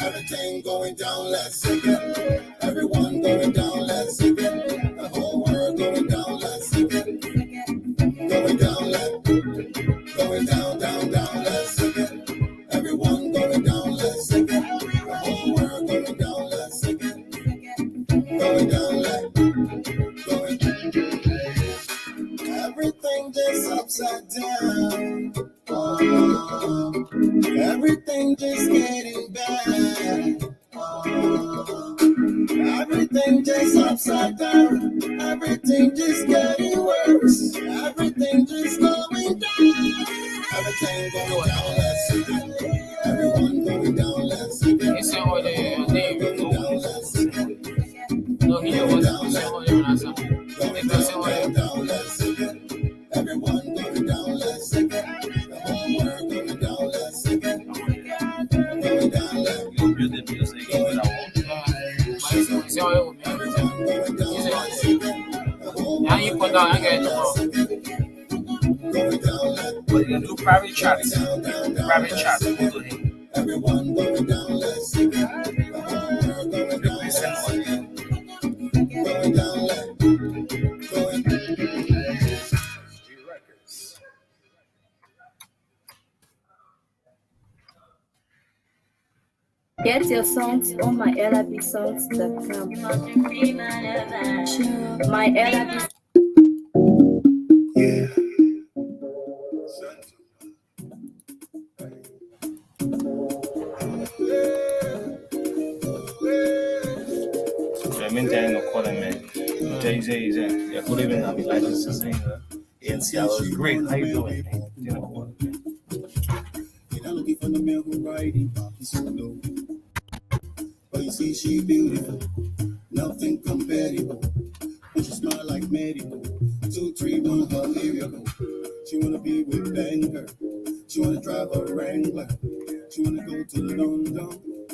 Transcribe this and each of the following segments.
Everything going down, let's sing it. Everyone going down, let's sing it. The whole world going down, let's sing it. Going down, going down, down, down, let's sing it. Everyone going down, let's sing it. The whole world going down, let's sing it. Going down, going. Everything just upside down. Oh, everything just getting bad. Oh, everything just upside down. Everything just getting worse. Everything just going down. Everything going down, let's see it. Everyone going down, let's see it. Going down, let's see it. Going down, let's see it. Everyone going down, let's sing it. The whole world going down, let's sing it. Going down, let's sing it. Everyone going down, let's sing it. The whole world going down, let's sing it. Going down, but you do private chats. Private chats. Everyone going down, let's sing it. The whole world going down, let's sing it. Going down, let's going. Get your songs on my LRBsongs.com. My LRB. Yeah. Mentally no calling man. Jay-Z, yeah, good evening. I'll be licensed in Seattle. It's great. How you doing? You know what? You're not looking for the man who riding solo. But you see, she beautiful, nothing compatible. When she smile like medical, 2, 3, 1, her miracle. She wanna be with banker, she wanna drive a Wrangler, she wanna go to London,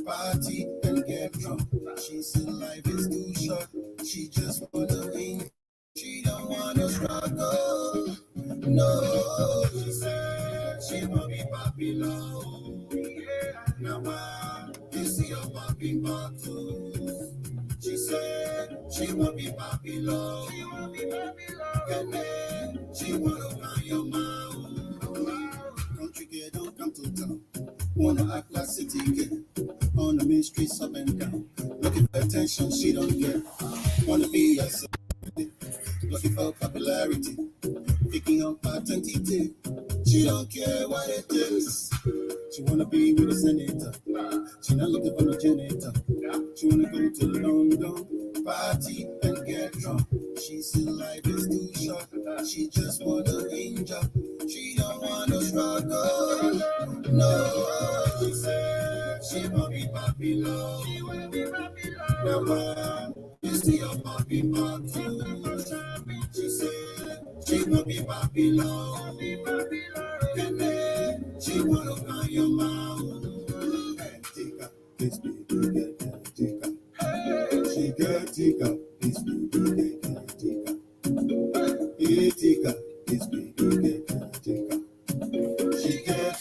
party and get drunk. She said life is too short, she just wanna win. She don't wanna struggle, no. She said she wanna be popular. Now you see her popping bottles. She said she wanna be popular. And then she wanna run your mouth. Country girl don't come to town. Wanna act like city girl. On the main streets up and down. Looking for attention, she don't care. Wanna be a celebrity. Looking for popularity. Picking up identity. She don't care what it is. She wanna be with a senator. She not looking for no janitor. She wanna go to London, party and get drunk. She said life is too short. She just wanna enjoy. She don't wanna struggle. No, she said she wanna be popular. She wanna be popular. Now you see her popping bottles. She said she wanna be popular. And then she wanna run your mouth. Take up this baby, take up. She got take up this baby, take up. Yeah, take up this baby, take up. She got.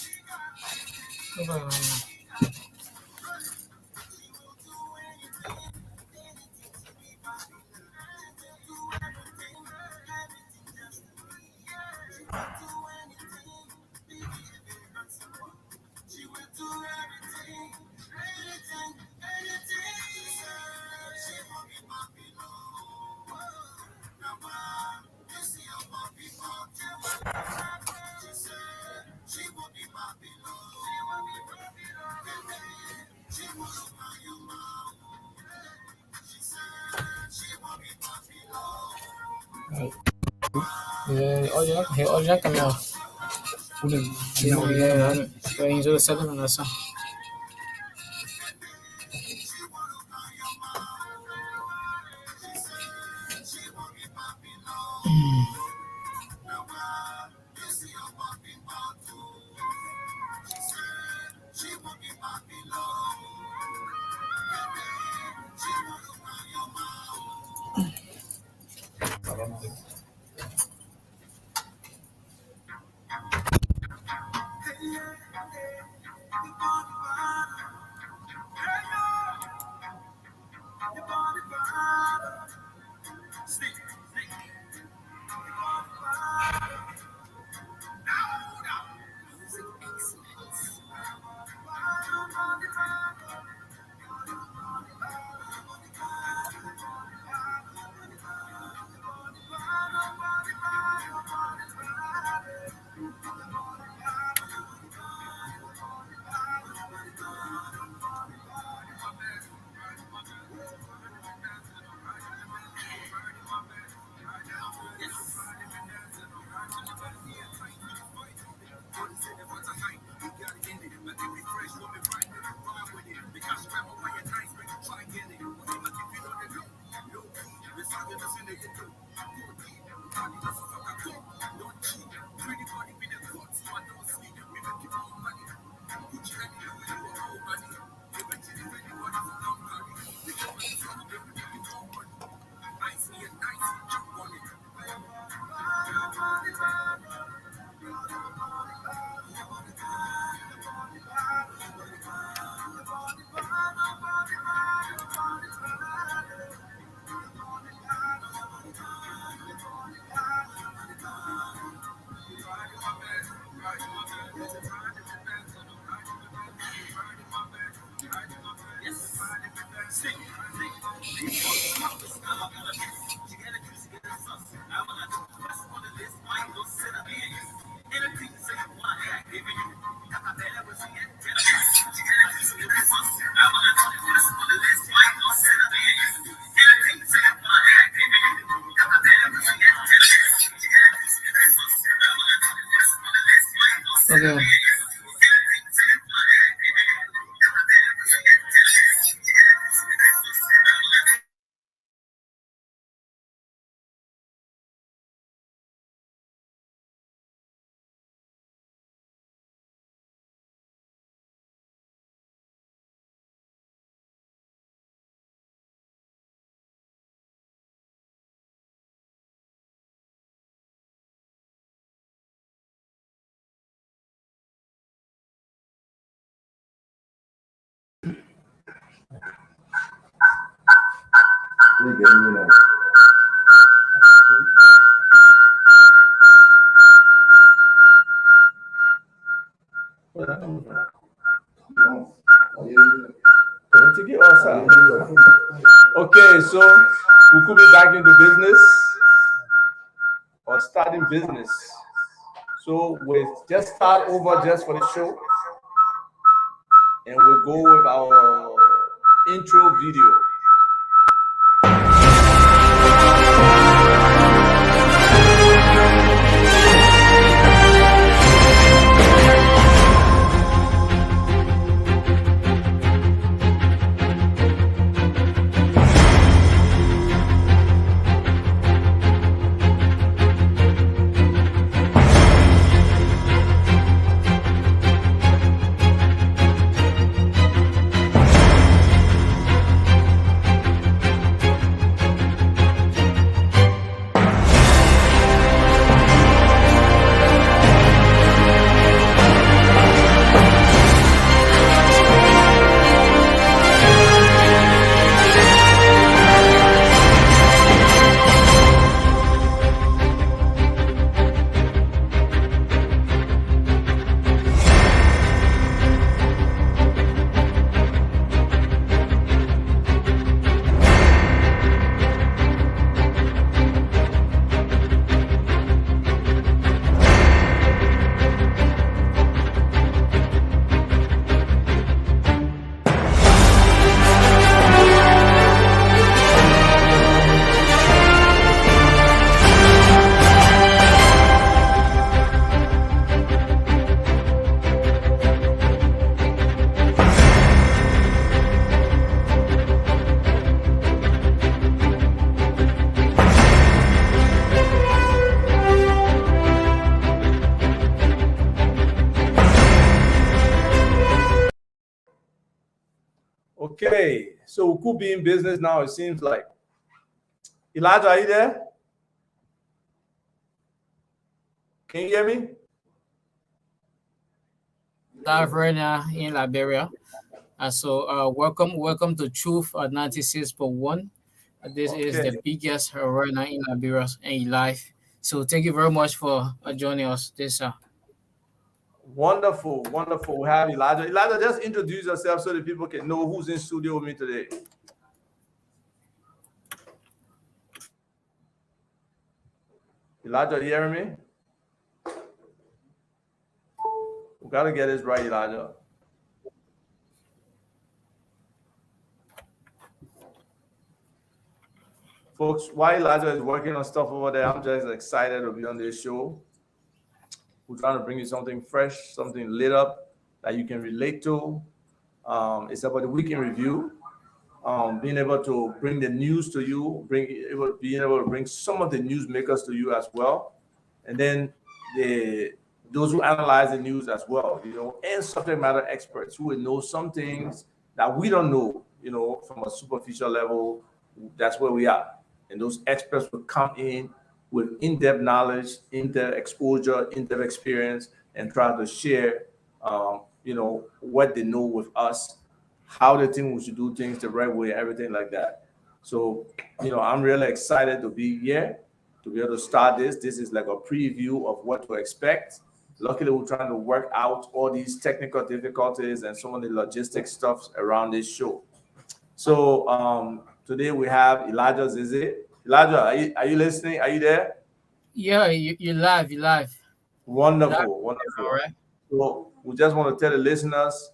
Hoje já caminhou. Eu enjoo 7 minutes. Okay. Okay, so we could be back into business or starting business. So we just start over just for the show, and we'll go with our intro video. Okay, so we could be in business now, it seems like. Elijah, are you there? Can you hear me? Live right now in Liberia. Welcome to Truth 96.1. This is the biggest right now in Liberia and live. So thank you very much for joining us this. Wonderful, wonderful. We have Elijah. Elijah, just introduce yourself so that people can know who's in studio with me today. Elijah, you hearing me? We got to get this right, Elijah. Folks, while Elijah is working on stuff over there, I'm just excited to be on this show. We're trying to bring you something fresh, something lit up that you can relate to. It's about the weekend review. Being able to bring the news to you, being able to bring some of the newsmakers to you as well, and then those who analyze the news as well, and subject matter experts who will know some things that we don't know, from a superficial level. That's where we are, and those experts will come in with in-depth knowledge, in-depth exposure, in-depth experience, and try to share, what they know with us, how they think we should do things the right way, everything like that. So, I'm really excited to be here, to be able to start this. This is like a preview of what to expect. Luckily, we're trying to work out all these technical difficulties and some of the logistic stuff around this show. So today we have Elijah Zizi. Elijah, are you listening? Are you there? Yeah, you live, you live. Live, Wonderful, all wonderful. right. So we just want to tell the listeners,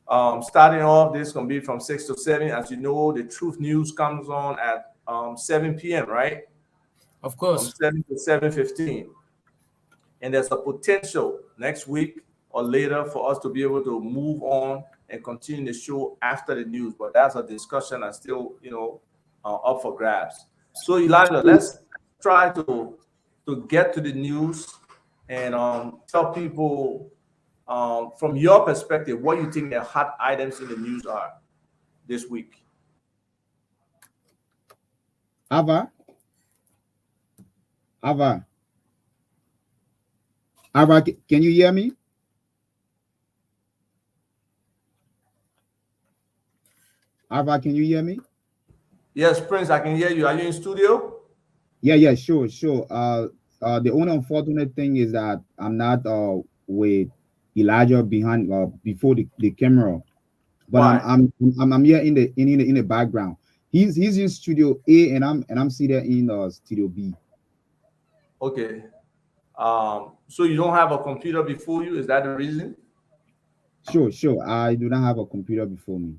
starting off, this is gonna be from 6 to 7. As you know, the Truth News comes on at 7 p.m. Right, Of from course. 7 to 7:15. And there's a potential next week or later for us to be able to move on and continue the show after the news. But that's a discussion that's still, up for grabs. So Elijah, let's try to get to the news and tell people from your perspective what you think the hot items in the news are this week. Ava, Ava, Ava, can you hear me? Ava, can you hear me? Yes, Prince, I can hear you. Are you in studio? Yeah, sure, sure. The only unfortunate thing is that I'm not with Elijah behind before the camera, but Why? I'm here in the background. He's in studio A and I'm seated in studio B. Okay. So you don't have a computer before you? Is that the reason? Sure, sure. I do not have a computer before me.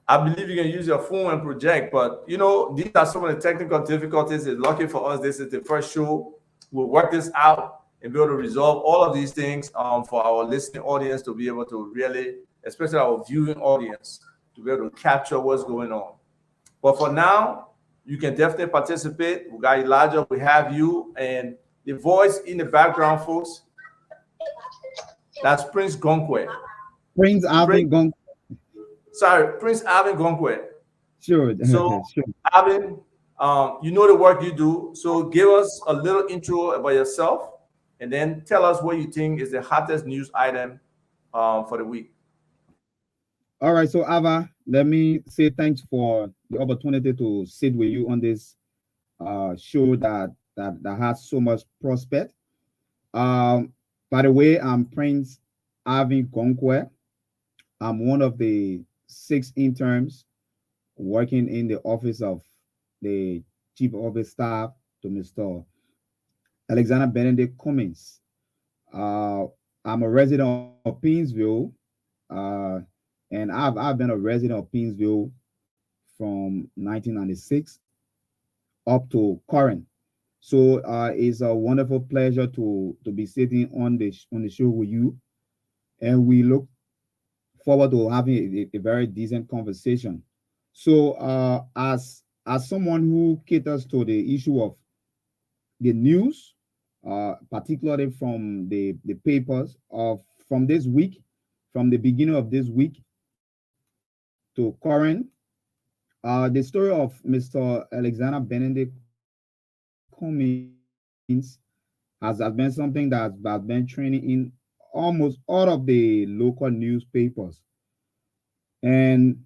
I believe you can use your phone and project, but these are some of the technical difficulties. It's lucky for us. This is the first show. We'll work this out and be able to resolve all of these things for our listening audience to be able to really, especially our viewing audience, to be able to capture what's going on. But for now, you can definitely participate. We got Elijah, we have you, and the voice in the background, folks, that's Prince Gonkwe. Prince Prince, Alvin Gong. Prince Alvin Gonkwe. Sure, So, sure. Alvin, you know the work you do. So, give us a little intro about yourself, and then tell us what you think is the hottest news item for the week. All right, so Ava, let me say thanks for the opportunity to sit with you on this show that has so much prospect. By the way, I'm Prince Alvin Gonkwe. I'm one of the 6 interns working in the office of the chief of staff to Mr. Alexander Benedict Cummings. Uh, I'm a resident of Painesville, uh, and I've been a resident of Painesville from 1996 up to current. So it's a wonderful pleasure to be sitting on the show with you, and we look forward to having a very decent conversation. So as someone who caters to the issue of the news, particularly from the papers of from this week, from the beginning of this week to current, the story of Mr. Alexander Benedict Cummings has been something that's been trending in almost all of the local newspapers. And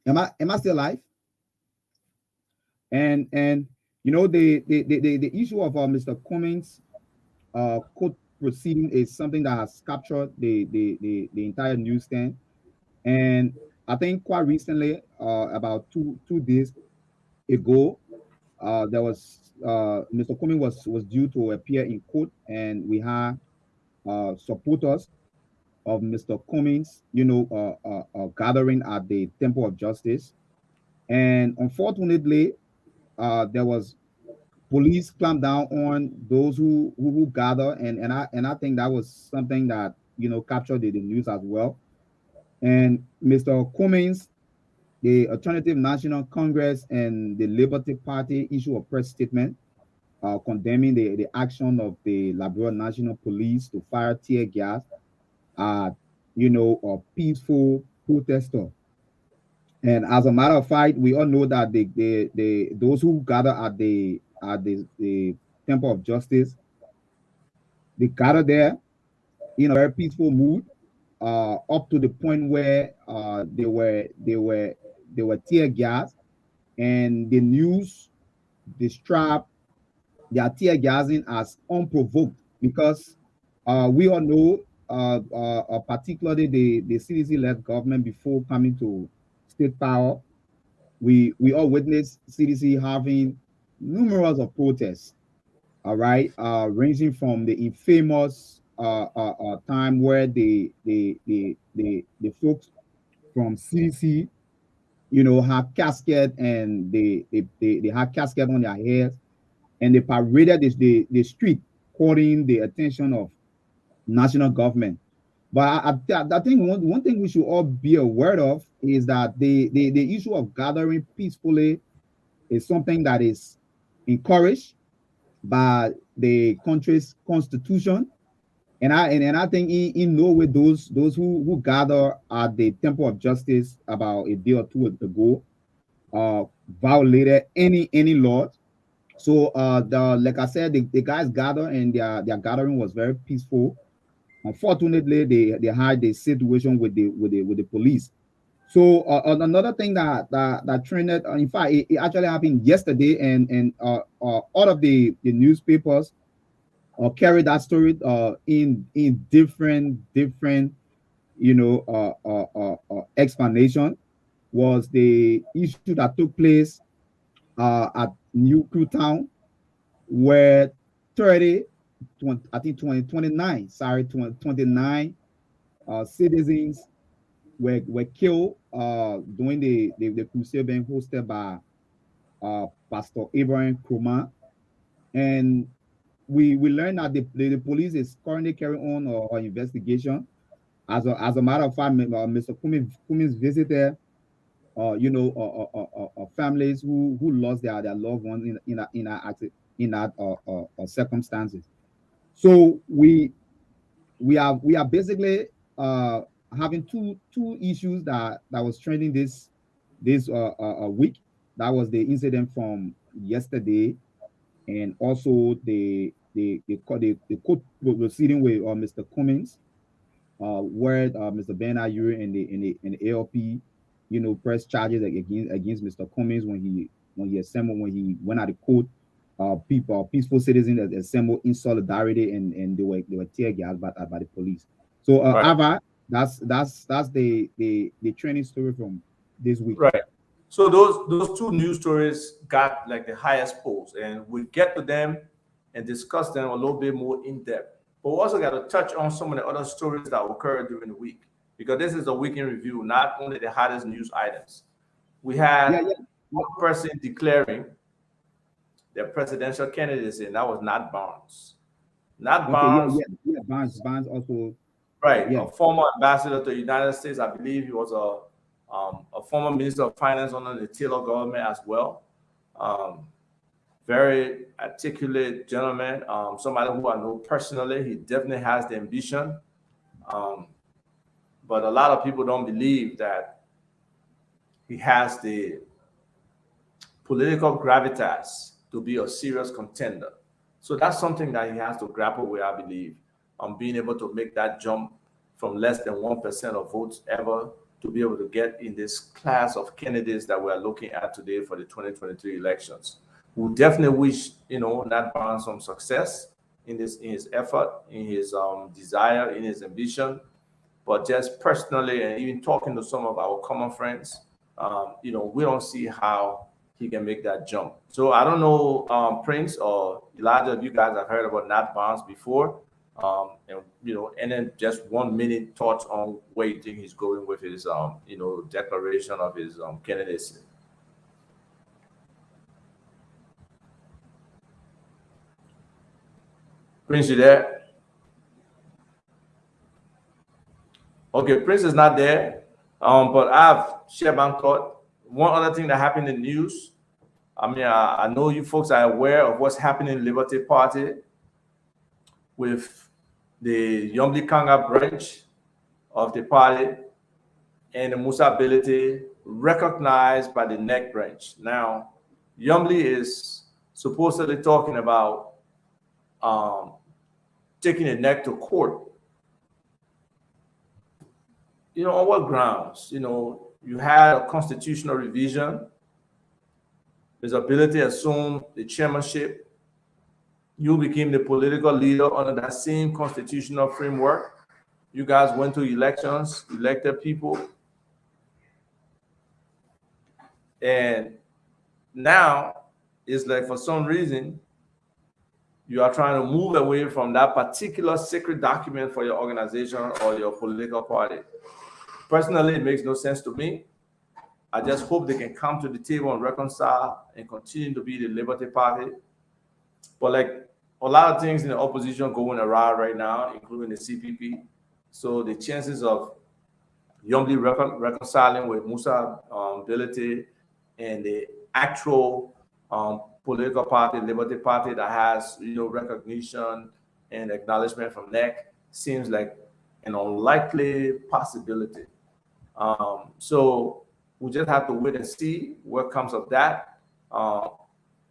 am I still alive? And the issue of Mr. Cummings court proceeding is something that has captured the entire newsstand. And I think quite recently, about two days ago, there was Mr. Cummings was due to appear in court, and we had supporters of Mr. Cummings, gathering at the Temple of Justice. And unfortunately, there was police clamp down on those who gather, and I think that was something that captured the news as well. And Mr. Cummings, the Alternative National Congress and the Liberty Party issue a press statement condemning the action of the Liberia National Police to fire tear gas at a peaceful protester. And as a matter of fact, we all know that the those who gather at the Temple of Justice, they gather there in a very peaceful mood, up to the point where they were tear gas, and the news described their tear gassing as unprovoked because we all know, particularly the CDC-led government before coming to state power, we all witnessed CDC having numerous of protests, all right, ranging from the infamous time where the folks from CDC, had casket, and they had casket on their heads, and they paraded the street, calling the attention of national government. But I think one thing we should all be aware of is that the issue of gathering peacefully is something that is encouraged by the country's constitution. And I think in no way those who gather at the Temple of Justice about a day or two ago violated any law. So like I said, the guys gather, and their gathering was very peaceful. Unfortunately, they had the situation with the police. So another thing that trended, in fact, it actually happened yesterday, and all of the newspapers carried that story in different explanation, was the issue that took place at New Crew Town, where 30, 20, I think 29, sorry, 29 citizens were killed during the crusade being hosted by Pastor Abraham Krumah. And we learned that the police is currently carrying on our investigation. As a matter of fact, Mr. Cummings visited families who lost their loved ones in that circumstances. So we are basically having two issues that was trending this week. That was the incident from yesterday, and also the court proceeding with Mr. Cummings, where Mr. Ben Ayuri and the ALP, pressed charges against Mr. Cummings when he assembled, when he went out of court. Peaceful citizens assembled in solidarity, and they were tear gassed by the police. So Right. Ava, that's the training story from this week. Right. So those two news stories got like the highest polls, and we'll get to them and discuss them a little bit more in depth. But we also got to touch on some of the other stories that occurred during the week, because this is a weekend review, not only the hottest news items. We had one person declaring their presidential candidacy, and that was Nat Barnes. Nat Barnes, Barnes also, right, a former ambassador to the United States. I believe he was a former minister of finance under the Taylor government as well. Very articulate gentleman, somebody who I know personally. He definitely has the ambition, but a lot of people don't believe that he has the political gravitas to be a serious contender. So that's something that he has to grapple with, I believe, on being able to make that jump from less than 1% of votes ever to be able to get in this class of candidates that we're looking at today for the 2023 elections. We definitely wish, Nat Barnes some success in his effort, in his desire, in his ambition. But just personally, and even talking to some of our common friends, we don't see how he can make that jump. So I don't know, Prince or Elijah, if you guys have heard about Nat Barnes before, and then just 1 minute thoughts on where you think he's going with his, declaration of his candidacy. Prince, you there? Okay, Prince is not there, but I've shared my thought. One other thing that happened in the news, I know you folks are aware of what's happening in Liberty Party with the Yombli Kanga branch of the party and the Musa ability recognized by the NEC branch. Now, Yombli is supposedly talking about taking the NEC to court. On what grounds? You had a constitutional revision. His ability to assume the chairmanship. You became the political leader under that same constitutional framework. You guys went to elections, elected people. And now it's like for some reason you are trying to move away from that particular sacred document for your organization or your political party. Personally, it makes no sense to me. I just hope they can come to the table and reconcile and continue to be the Liberty Party. But like a lot of things in the opposition going around right now, including the CPP, so the chances of Youngly reconciling with Musa Bility and the actual political party, Liberty Party, that has recognition and acknowledgement from NEC seems like an unlikely possibility. So we just have to wait and see what comes of that.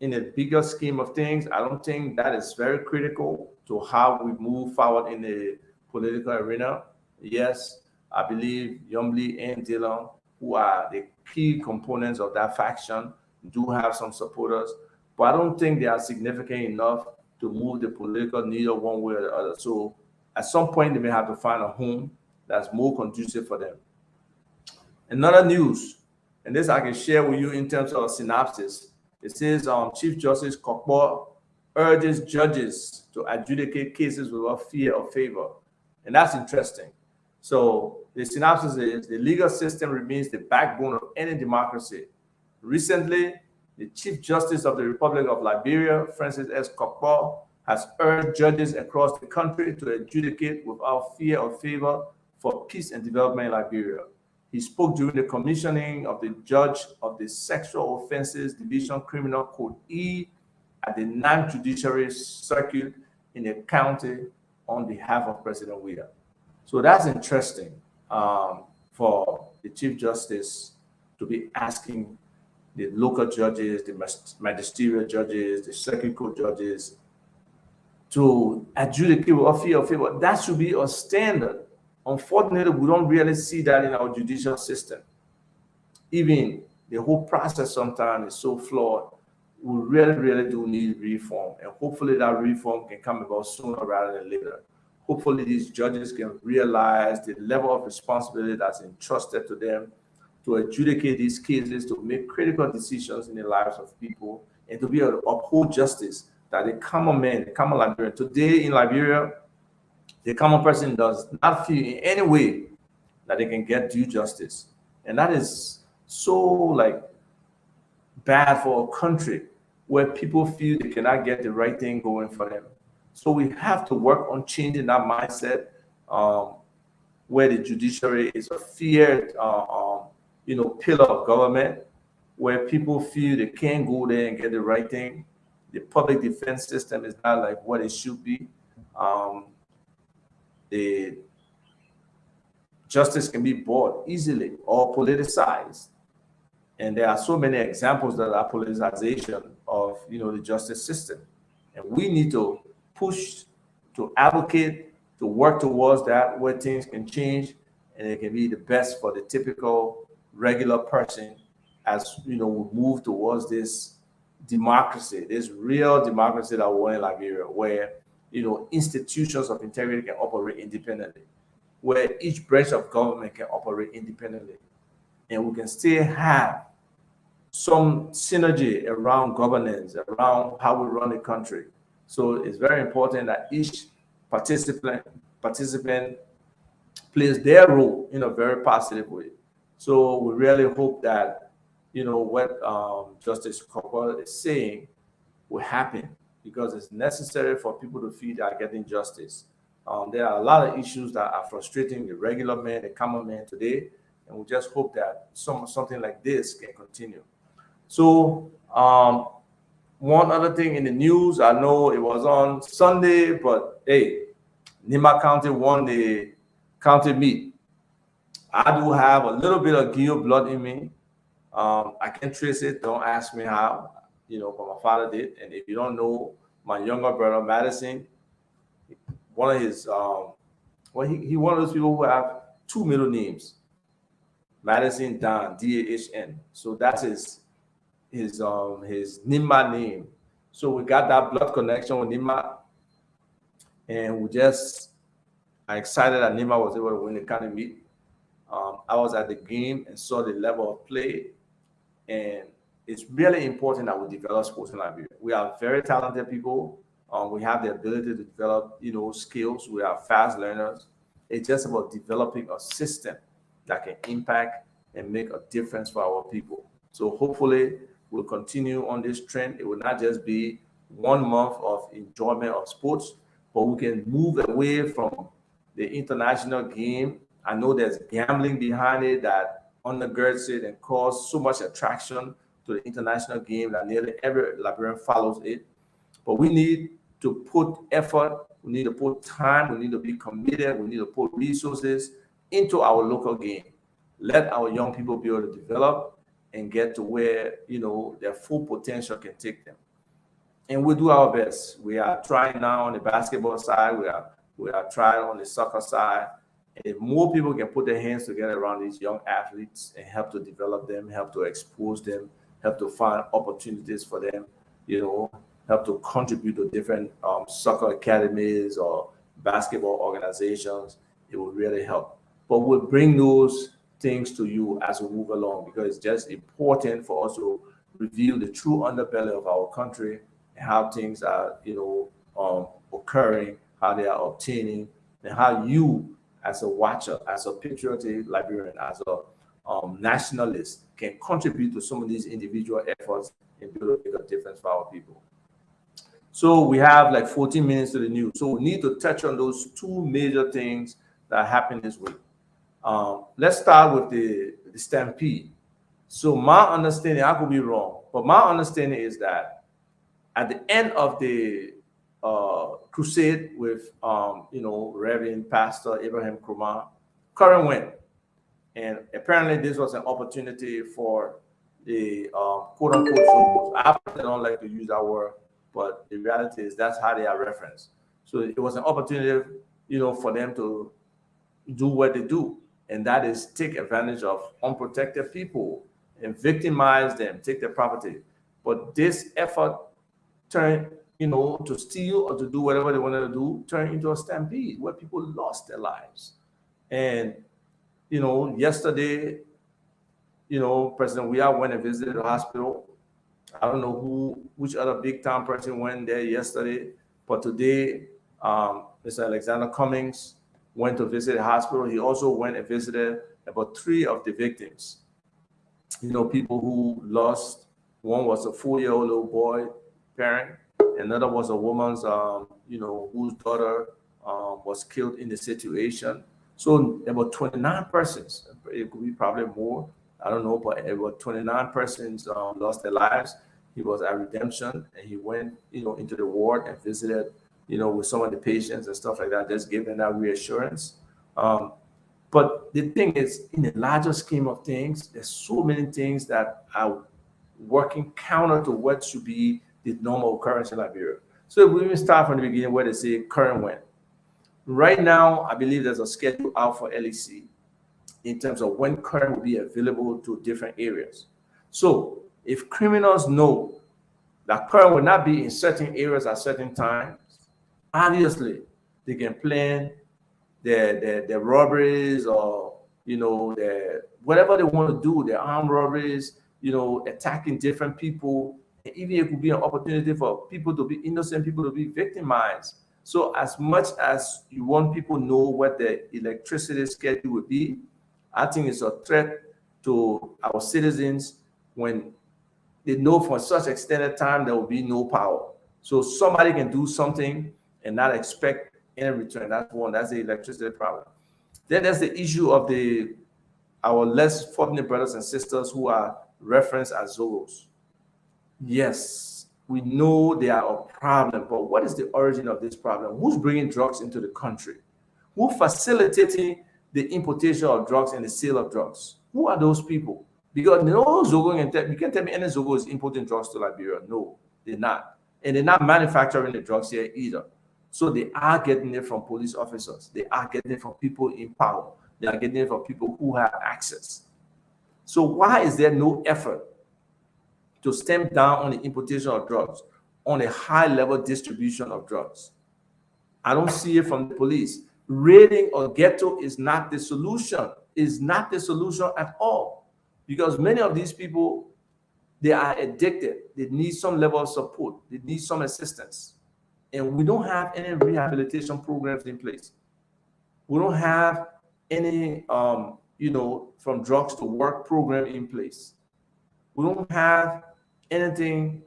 In the bigger scheme of things, I don't think that is very critical to how we move forward in the political arena. Yes, I believe Yombly and Dillon, who are the key components of that faction, do have some supporters, but I don't think they are significant enough to move the political needle one way or the other. So at some point, they may have to find a home that's more conducive for them. Another news, and this I can share with you in terms of synopsis. It says Chief Justice Kokbo urges judges to adjudicate cases without fear or favor. And that's interesting. So the synopsis is the legal system remains the backbone of any democracy. Recently, the Chief Justice of the Republic of Liberia, Francis S. Kokbo, has urged judges across the country to adjudicate without fear or favor for peace and development in Liberia. He spoke during the commissioning of the judge of the Sexual Offenses Division Criminal Code E at the 9th Judiciary Circuit in the county on behalf of President Weah. So that's interesting for the Chief Justice to be asking the local judges, the magisterial judges, the circuit court judges to adjudicate without fear or favor. That should be a standard. Unfortunately, we don't really see that in our judicial system. Even the whole process sometimes is so flawed. We really, really do need reform. And hopefully that reform can come about sooner rather than later. Hopefully these judges can realize the level of responsibility that's entrusted to them to adjudicate these cases, to make critical decisions in the lives of people, and to be able to uphold justice that the common man, the common Liberian, today in Liberia, the common person does not feel in any way that they can get due justice. And that is so bad for a country where people feel they cannot get the right thing going for them. So we have to work on changing that mindset where the judiciary is a feared pillar of government, where people feel they can't go there and get the right thing. The public defense system is not like what it should be. The justice can be bought easily or politicized. And there are so many examples that are politicization of the justice system. And we need to push, to advocate, to work towards that, where things can change and it can be the best for the typical regular person as we move towards this democracy, this real democracy that we want in Liberia, where institutions of integrity can operate independently, where each branch of government can operate independently, and we can still have some synergy around governance, around how we run the country. So it's very important that each participant plays their role in a very positive way. So we really hope that what Justice Copper is saying will happen, because it's necessary for people to feel they are getting justice. There are a lot of issues that are frustrating the regular man, the common man today, and we just hope that something like this can continue. So one other thing in the news, I know it was on Sunday, but hey, Nima County won the county meet. I do have a little bit of Gio blood in me. I can trace it. Don't ask me how. But my father did. And if you don't know, my younger brother Madison, one of his he one of those people who have two middle names, Madison Dan, Dahn. So that's his Nima name. So we got that blood connection with Nima, and we just are excited that Nima was able to win the county meet. I was at the game and saw the level of play, and it's really important that we develop sports in Liberia. We are very talented people. We have the ability to develop, skills. We are fast learners. It's just about developing a system that can impact and make a difference for our people. So hopefully we'll continue on this trend. It will not just be 1 month of enjoyment of sports, but we can move away from the international game. I know there's gambling behind it that undergirds it and causes so much attraction to the international game that nearly every Liberian follows it. But we need to put effort, we need to put time, we need to be committed, we need to put resources into our local game. Let our young people be able to develop and get to where, their full potential can take them. And we do our best. We are trying now on the basketball side, we are trying on the soccer side. And if more people can put their hands together around these young athletes and help to develop them, help to expose them, help to find opportunities for them, help to contribute to different soccer academies or basketball organizations, it will really help. But we'll bring those things to you as we move along, because it's just important for us to reveal the true underbelly of our country and how things are, occurring, how they are obtaining, and how you, as a watcher, as a patriotic Liberian, as a nationalist, can contribute to some of these individual efforts and be able to make a difference for our people. So we have like 14 minutes to the news. So we need to touch on those two major things that happened this week. Let's start with the stampede. So my understanding, I could be wrong, but my understanding is that at the end of the crusade with, Reverend Pastor Abraham Krumah, current win. And apparently this was an opportunity for the quote unquote Zogos. I don't like to use that word, but the reality is that's how they are referenced. So it was an opportunity, for them to do what they do. And that is take advantage of unprotected people and victimize them, take their property. But this effort turned, to steal or to do whatever they wanted to do, turned into a stampede where people lost their lives. And, yesterday, President Weah went and visited the hospital. I don't know which other big time person went there yesterday, but today, Mr. Alexander Cummings went to visit the hospital. He also went and visited about 3 of the victims. People who lost. One was a 4-year-old little boy parent. Another was a woman's, whose daughter was killed in the situation. So about 29 persons, it could be probably more, I don't know, but about 29 persons lost their lives. He was at Redemption, and he went, into the ward and visited, with some of the patients and stuff like that, just giving that reassurance. But the thing is, in the larger scheme of things, there's so many things that are working counter to what should be the normal occurrence in Liberia. So if we even start from the beginning where they say current when. Right now, I believe there's a schedule out for LEC in terms of when current will be available to different areas. So if criminals know that current will not be in certain areas at certain times, obviously they can plan their robberies or, their whatever they want to do, their armed robberies, attacking different people. Even it could be an opportunity for people to be innocent, people to be victimized. So as much as you want people to know what the electricity schedule would be, I think it's a threat to our citizens when they know for such extended time there will be no power. So somebody can do something and not expect any return. That's one. That's the electricity problem. Then there's the issue of our less fortunate brothers and sisters who are referenced as Zogos. Yes, we know they are a problem, but what is the origin of this problem? Who's bringing drugs into the country? Who facilitating the importation of drugs and the sale of drugs? Who are those people? Because no Zogo you can't tell me any Zogo is importing drugs to Liberia. No, they're not. And they're not manufacturing the drugs here either. So they are getting it from police officers. They are getting it from people in power. They are getting it from people who have access. So why is there no effort to stamp down on the importation of drugs, on a high-level distribution of drugs? I don't see it from the police. Raiding or ghetto is not the solution. Is not the solution at all. Because many of these people, They are addicted. They need some level of support. They need some assistance. And we don't have any rehabilitation programs in place. We don't have any, from drugs to work program in place. We don't have anything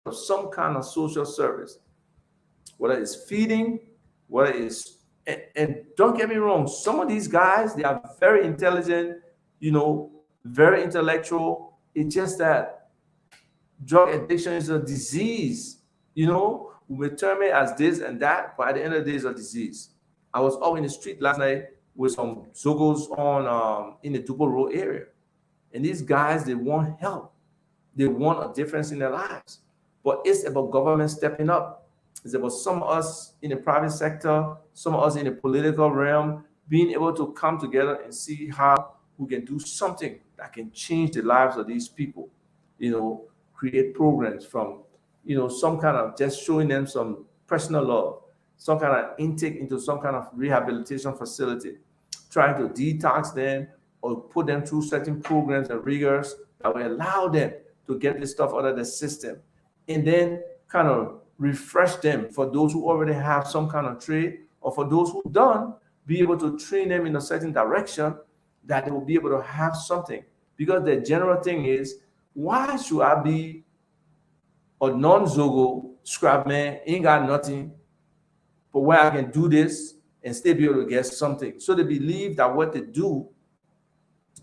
of some kind of social service, whether it's feeding, whether it's, and don't get me wrong, some of these guys, they are very intelligent, very intellectual. It's just that drug addiction is a disease. We may term it as this and that, but at the end of the day, it's a disease. I was out in the street last night with some Zogos on in the Dubo Road area, and these guys, they want help. They want a difference in their lives. But it's about government stepping up. It's about some of us in the private sector, some of us in the political realm, being able to come together and see how we can do something that can change the lives of these people. Create programs from, some kind of just showing them some personal love, some kind of intake into some kind of rehabilitation facility, trying to detox them or put them through certain programs and rigors that will allow them to get this stuff out of the system, and then kind of refresh them for those who already have some kind of trade, or for those who don't, be able to train them in a certain direction that they will be able to have something. Because the general thing is, why should I be a non-Zogo scrap man, ain't got nothing, but where I can do this and still be able to get something? So they believe that what they do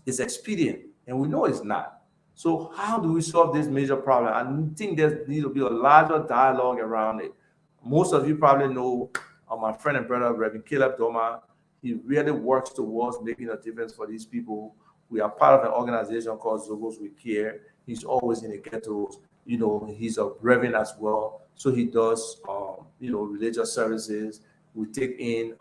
is expedient, and we know it's not. So how do we solve this major problem? I think there needs to be a larger dialogue around it. Most of you probably know my friend and brother, Reverend Caleb Doma. He really works towards making a difference for these people. We are part of an organization called Zogos We Care. He's always in the ghettos. He's a reverend as well. So he does, religious services. We take in,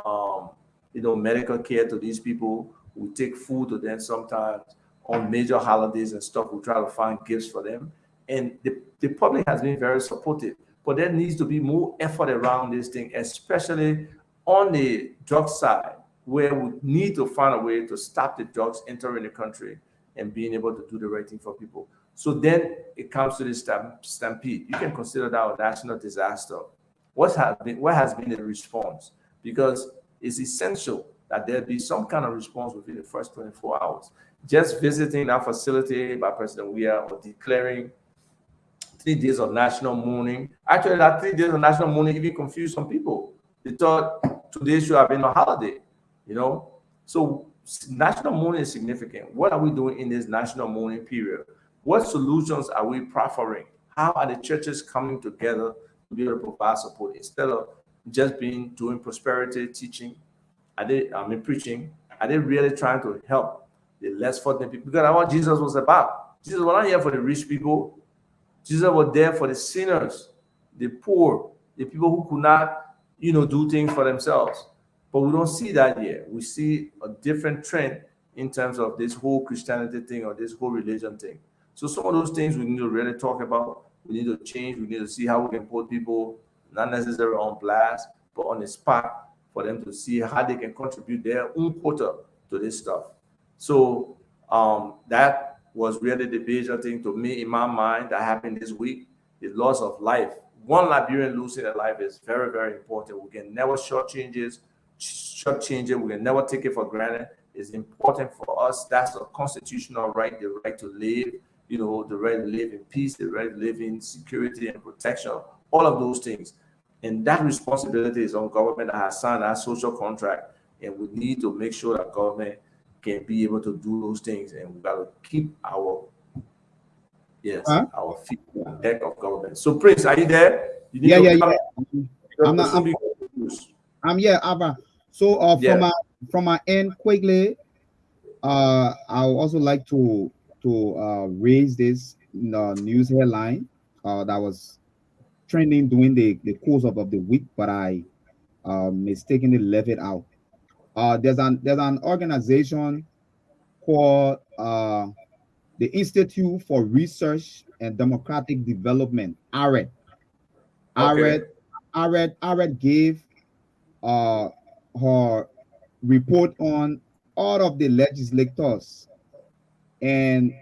medical care to these people. We take food to them sometimes. On major holidays and stuff, we try to find gifts for them. And the public has been very supportive. But there needs to be more effort around this thing, especially on the drug side, where we need to find a way to stop the drugs entering the country and being able to do the right thing for people. So then it comes to this stampede. You can consider that a national disaster. What has been the response? Because it's essential that there be some kind of response within the first 24 hours. Just visiting that facility by President Weah or declaring 3 days of national mourning. Actually, that 3 days of national mourning even confused some people. They thought today should have been a holiday, So national mourning is significant. What are we doing in this national mourning period? What solutions are we proffering? How are the churches coming together to be able to provide support instead of just doing prosperity teaching? Preaching? Are they really trying to help the less fortunate people? Because that's what Jesus was about. Jesus was not here for the rich people. Jesus was there for the sinners, the poor, the people who could not, do things for themselves. But we don't see that yet. We see a different trend in terms of this whole Christianity thing or this whole religion thing. So some of those things we need to really talk about. We need to change. We need to see how we can put people not necessarily on blast, but on the spot for them to see how they can contribute their own quota to this stuff. So that was really the major thing to me in my mind that happened this week. The loss of life. One Liberian losing a life is very, very important. We can never shortchange it. We can never take it for granted. It's important for us. That's a constitutional right, the right to live, the right to live in peace, the right to live in security and protection, all of those things. And that responsibility is on government that has signed that social contract. And we need to make sure that government can be able to do those things. And we got to keep our feet on the deck of government. So, Prince, are you there? Yeah. I'm here, Ava. So, from my end, quickly, I would also like to raise this news headline that was trending during the course of the week, but I mistakenly left it out. There's an organization called the Institute for Research and Democratic Development, ARED. ARED gave her report on all of the legislators, and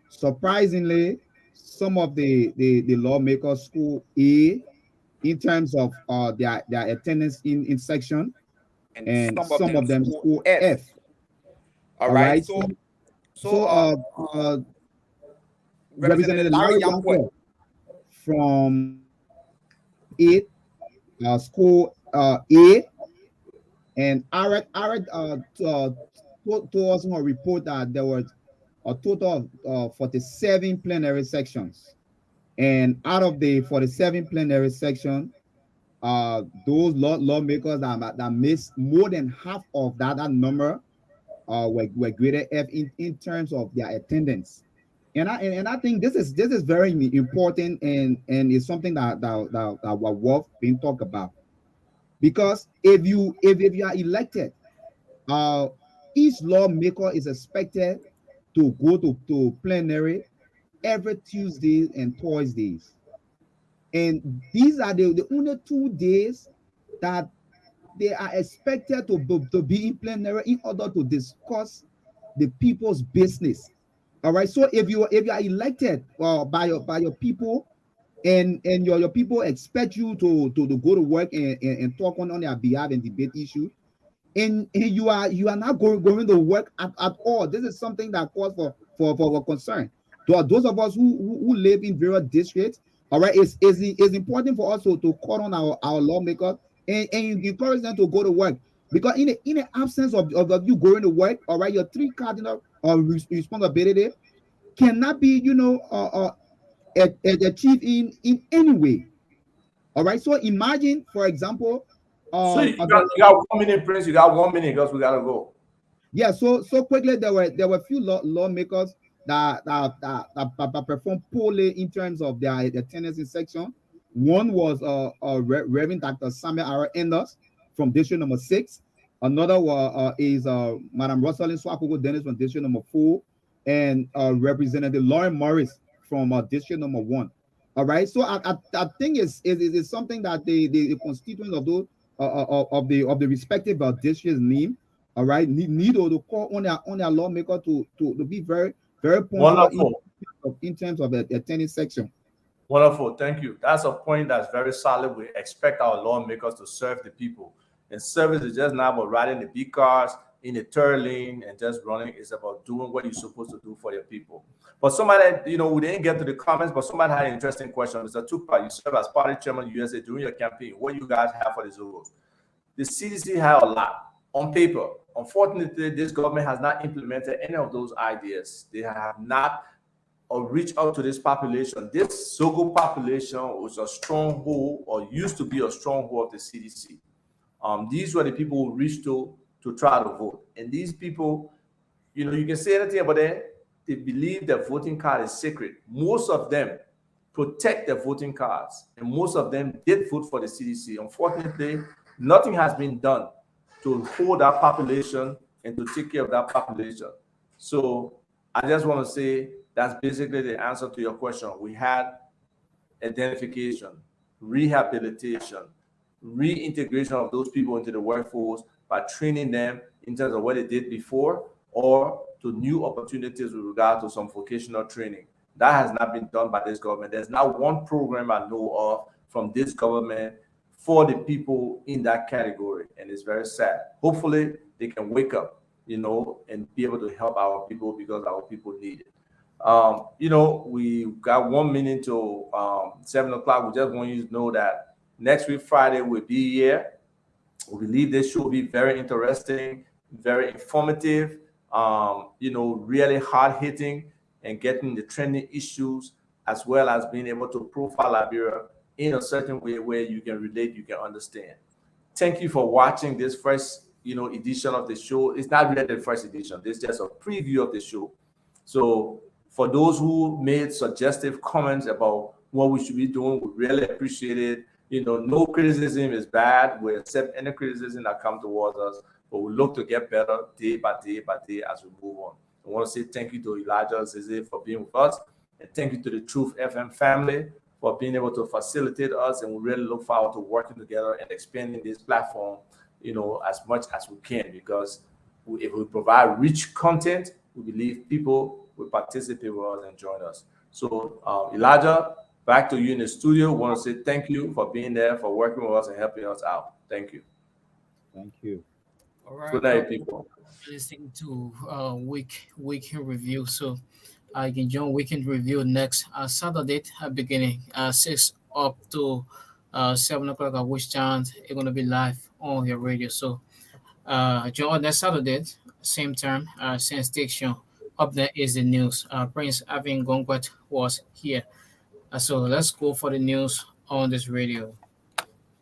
surprisingly, some of the lawmakers score A in terms of their attendance in section, and some of them score F. All right. So Representative Larry Yankee from it score A, and Aret told us in a report that there was a total of 47 plenary sections, and out of the 47 plenary section, those lawmakers that missed more than half of that number were graded F in terms of their attendance. And I think this is very important, and it's something that worth being talked about, because if you are elected, uh, each lawmaker is expected to go to plenary every Tuesdays and Thursdays, and these are the only 2 days that they are expected to be in plenary in order to discuss the people's business. All right. So if you are elected by your people, and your people expect you to go to work and talk on their behalf and debate issues, and you are not going to work at all, this is something that calls for concern. To those of us who live in various districts, all right, it's important for us to call on our lawmakers and encourage them to go to work, because in the absence of you going to work, all right, your three cardinal responsibility cannot be achieved in any way. All right. So imagine, for example, So you got 1 minute, Prince. You got 1 minute because we gotta go. Yeah. So quickly, there were few lawmakers that performed poorly in terms of their attendance in section. One was Reverend Dr. Samuel R. Enders from District Number 6. Another is Madam Rosalind Swakogo Dennis from District Number 4, and Representative Lauren Morris from District Number 1. All right. So I think it's something that the constituents of those of the respective districts name, all right, need to call on their lawmaker to be very punctual in terms of the attendance section. Wonderful, thank you. That's a point that's very solid. We expect our lawmakers to serve the people, and service is just not about riding the big cars in the third lane and just running. It's about doing what you're supposed to do for your people. But somebody, we didn't get to the comments, but somebody had an interesting question. Mr. Tupac, you serve as party chairman of USA during your campaign. What do you guys have for the Zulus? The CDC had a lot on paper. Unfortunately, this government has not implemented any of those ideas. They have not reached out to this population. This Zogo population was a stronghold, or used to be a stronghold of the CDC. These were the people who reached to try to vote. And these people, you can say anything about them, they believe their voting card is sacred. Most of them protect their voting cards, and most of them did vote for the CDC. Unfortunately, nothing has been done to hold that population and to take care of that population. So I just want to say that's basically the answer to your question. We had identification, rehabilitation, reintegration of those people into the workforce by training them in terms of what they did before, or to new opportunities with regard to some vocational training. That has not been done by this government. There's not one program I know of from this government for the people in that category, and it's very sad. Hopefully they can wake up, and be able to help our people, because our people need it. We got 1 minute to 7 o'clock. We just want you to know that next week, Friday, we'll be here. We believe this show will be very interesting, very informative, really hard-hitting, and getting the trending issues, as well as being able to profile Liberia in a certain way where you can relate, you can understand. Thank you for watching this first, edition of the show. It's not really the first edition. This is just a preview of the show. So for those who made suggestive comments about what we should be doing, we really appreciate it. No criticism is bad. We accept any criticism that comes towards us, but we look to get better day by day by day as we move on. I want to say thank you to Elijah Zeze for being with us, and thank you to the Truth FM family for being able to facilitate us, and we really look forward to working together and expanding this platform, as much as we can, because if we provide rich content, we believe people will participate with us and join us. So Elijah, back to you in the studio. We want to say thank you for being there, for working with us and helping us out. Thank you. Thank you. All right. Good night, people. Listening to weekend review. So I can join weekend review next Saturday beginning 6 up to 7 o'clock, at which time it's gonna be live on your radio. So join next Saturday, same time, same station. Up there is the news. Prince Avin Gongwet was here. So let's go for the news on this radio.